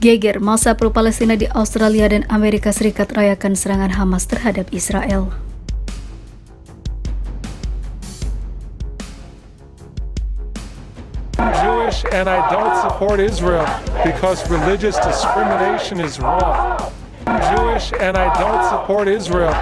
Geger, massa pro-Palestina di Australia dan Amerika Serikat rayakan serangan Hamas terhadap Israel. Jewish and I don't support Israel because religious discrimination is wrong. Jewish and I don't support Israel.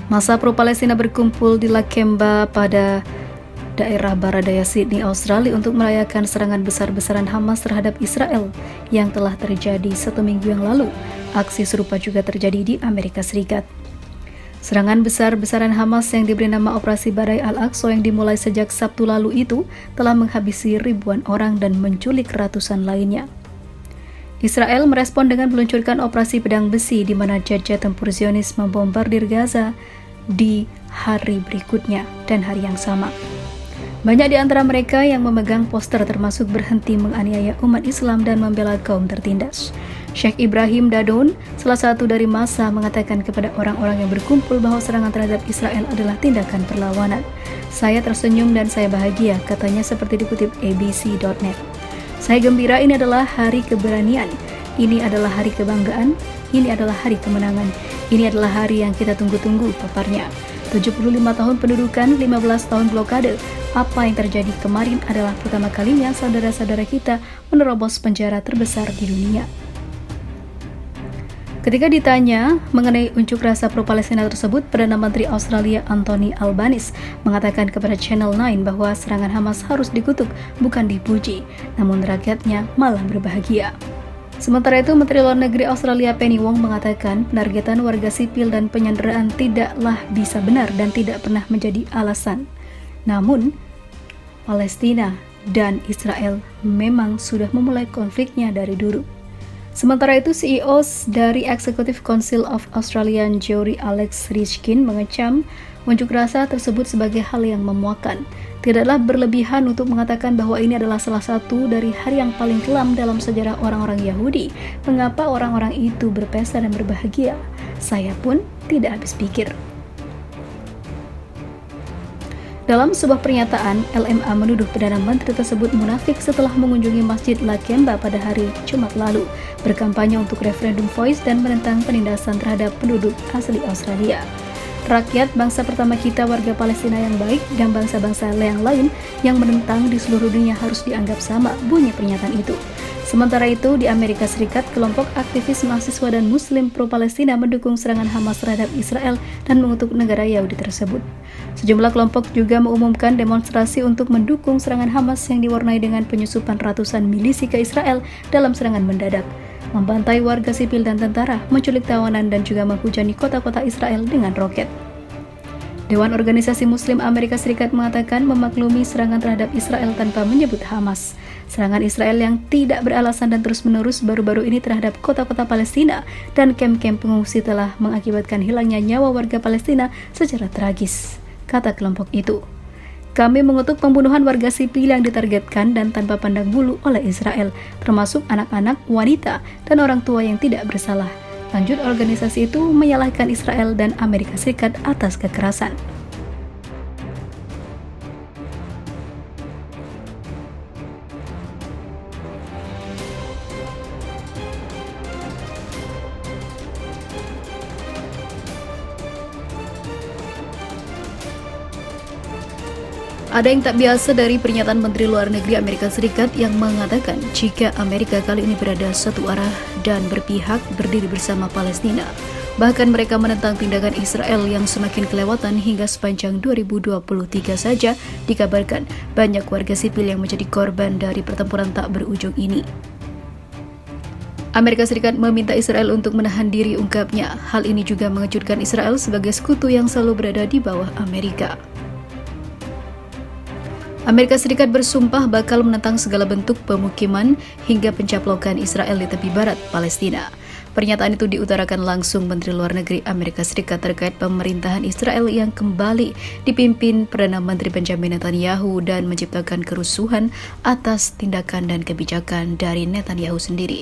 Massa pro-Palestina berkumpul di Lakemba pada daerah barat daya Sydney, Australia untuk merayakan serangan besar-besaran Hamas terhadap Israel yang telah terjadi 1 minggu yang lalu. Aksi serupa juga terjadi di Amerika Serikat. Serangan besar-besaran Hamas yang diberi nama Operasi Badai Al-Aqsa yang dimulai sejak Sabtu lalu itu telah menghabisi ribuan orang dan menculik ratusan lainnya. Israel merespon dengan meluncurkan operasi pedang besi di mana jet-jet tempur Zionis membombardir Gaza di hari berikutnya dan hari yang sama. Banyak di antara mereka yang memegang poster termasuk berhenti menganiaya umat Islam dan membela kaum tertindas. Sheikh Ibrahim Dadon, salah satu dari massa, mengatakan kepada orang-orang yang berkumpul bahwa serangan terhadap Israel adalah tindakan perlawanan. Saya tersenyum dan saya bahagia, katanya seperti dikutip ABC.net. Saya gembira, ini adalah hari keberanian, ini adalah hari kebanggaan, ini adalah hari kemenangan, ini adalah hari yang kita tunggu-tunggu, paparnya. 75 tahun pendudukan, 15 tahun blokade, apa yang terjadi kemarin adalah pertama kalinya saudara-saudara kita menerobos penjara terbesar di dunia. Ketika ditanya mengenai unjuk rasa pro-Palestina tersebut, Perdana Menteri Australia Anthony Albanese mengatakan kepada Channel 9 bahwa serangan Hamas harus dikutuk, bukan dipuji, namun rakyatnya malah berbahagia. Sementara itu, Menteri Luar Negeri Australia Penny Wong mengatakan penargetan warga sipil dan penyanderaan tidaklah bisa benar dan tidak pernah menjadi alasan. Namun, Palestina dan Israel memang sudah memulai konfliknya dari dulu. Sementara itu, CEO dari Executive Council of Australian Geoffrey Alex Richkin mengecam unjuk rasa tersebut sebagai hal yang memuakkan. Tidaklah berlebihan untuk mengatakan bahwa ini adalah salah satu dari hari yang paling kelam dalam sejarah orang-orang Yahudi. Mengapa orang-orang itu berpesta dan berbahagia? Saya pun tidak habis pikir. Dalam sebuah pernyataan, LMA menuduh Perdana Menteri tersebut munafik setelah mengunjungi Masjid Lakemba pada hari Jumat lalu, berkampanye untuk referendum Voice dan menentang penindasan terhadap penduduk asli Australia. Rakyat bangsa pertama kita, warga Palestina yang baik, dan bangsa-bangsa yang lain yang menentang di seluruh dunia harus dianggap sama, bunyi pernyataan itu. Sementara itu, di Amerika Serikat, kelompok aktivis mahasiswa dan Muslim pro-Palestina mendukung serangan Hamas terhadap Israel dan mengutuk negara Yahudi tersebut. Sejumlah kelompok juga mengumumkan demonstrasi untuk mendukung serangan Hamas yang diwarnai dengan penyusupan ratusan milisi ke Israel dalam serangan mendadak, membantai warga sipil dan tentara, menculik tawanan, dan juga menghujani kota-kota Israel dengan roket. Dewan Organisasi Muslim Amerika Serikat mengatakan memaklumi serangan terhadap Israel tanpa menyebut Hamas. Serangan Israel yang tidak beralasan dan terus-menerus baru-baru ini terhadap kota-kota Palestina dan kamp-kamp pengungsi telah mengakibatkan hilangnya nyawa warga Palestina secara tragis, kata kelompok itu. Kami mengutuk pembunuhan warga sipil yang ditargetkan dan tanpa pandang bulu oleh Israel, termasuk anak-anak, wanita, dan orang tua yang tidak bersalah. Lanjut, organisasi itu menyalahkan Israel dan Amerika Serikat atas kekerasan. Ada yang tak biasa dari pernyataan Menteri Luar Negeri Amerika Serikat yang mengatakan jika Amerika kali ini berada satu arah dan berpihak berdiri bersama Palestina Bahkan mereka menentang tindakan Israel yang semakin kelewatan hingga sepanjang 2023 saja dikabarkan banyak warga sipil yang menjadi korban dari pertempuran tak berujung ini. Amerika Serikat meminta Israel untuk menahan diri, ungkapnya. Hal ini juga mengejutkan Israel sebagai sekutu yang selalu berada di bawah Amerika. Amerika Serikat bersumpah bakal menentang segala bentuk pemukiman hingga pencaplokan Israel di tepi barat Palestina. Pernyataan itu diutarakan langsung Menteri Luar Negeri Amerika Serikat terkait pemerintahan Israel yang kembali dipimpin Perdana Menteri Benjamin Netanyahu dan menciptakan kerusuhan atas tindakan dan kebijakan dari Netanyahu sendiri.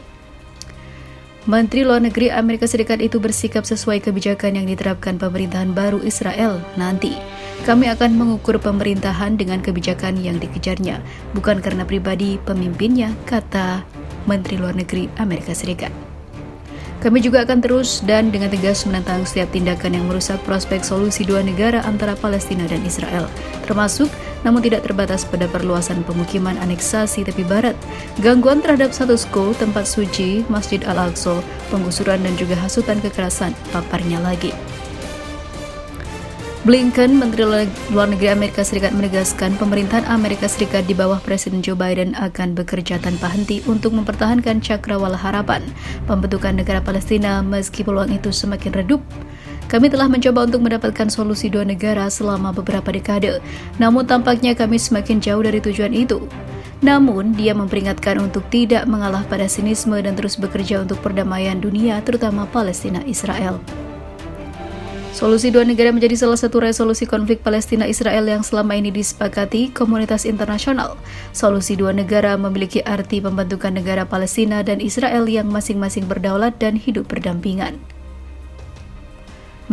Menteri Luar Negeri Amerika Serikat itu bersikap sesuai kebijakan yang diterapkan pemerintahan baru Israel nanti. Kami akan mengukur pemerintahan dengan kebijakan yang dikejarnya, bukan karena pribadi pemimpinnya, kata Menteri Luar Negeri Amerika Serikat. Kami juga akan terus dan dengan tegas menentang setiap tindakan yang merusak prospek solusi dua negara antara Palestina dan Israel, termasuk namun tidak terbatas pada perluasan pemukiman aneksasi tepi barat, gangguan terhadap status quo tempat suci Masjid Al-Aqsa, penggusuran dan juga hasutan kekerasan, paparnya lagi. Blinken, Menteri Luar Negeri Amerika Serikat, menegaskan pemerintahan Amerika Serikat di bawah Presiden Joe Biden akan bekerja tanpa henti untuk mempertahankan cakrawala harapan pembentukan negara Palestina meski peluang itu semakin redup. Kami telah mencoba untuk mendapatkan solusi dua negara selama beberapa dekade, namun tampaknya kami semakin jauh dari tujuan itu. Namun, dia memperingatkan untuk tidak mengalah pada sinisme dan terus bekerja untuk perdamaian dunia, terutama Palestina-Israel. Solusi dua negara menjadi salah satu resolusi konflik Palestina-Israel yang selama ini disepakati komunitas internasional. Solusi dua negara memiliki arti pembentukan negara Palestina dan Israel yang masing-masing berdaulat dan hidup berdampingan.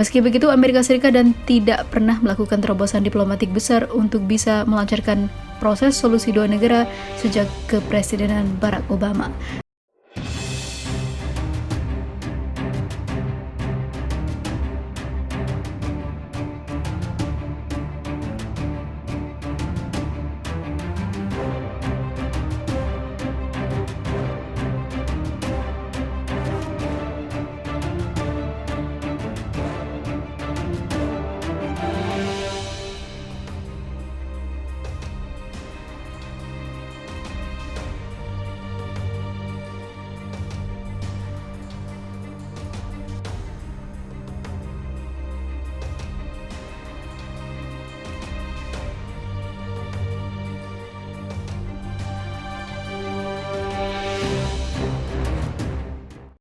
Meski begitu, Amerika Serikat dan tidak pernah melakukan terobosan diplomatik besar untuk bisa melancarkan proses solusi dua negara sejak kepresidenan Barack Obama.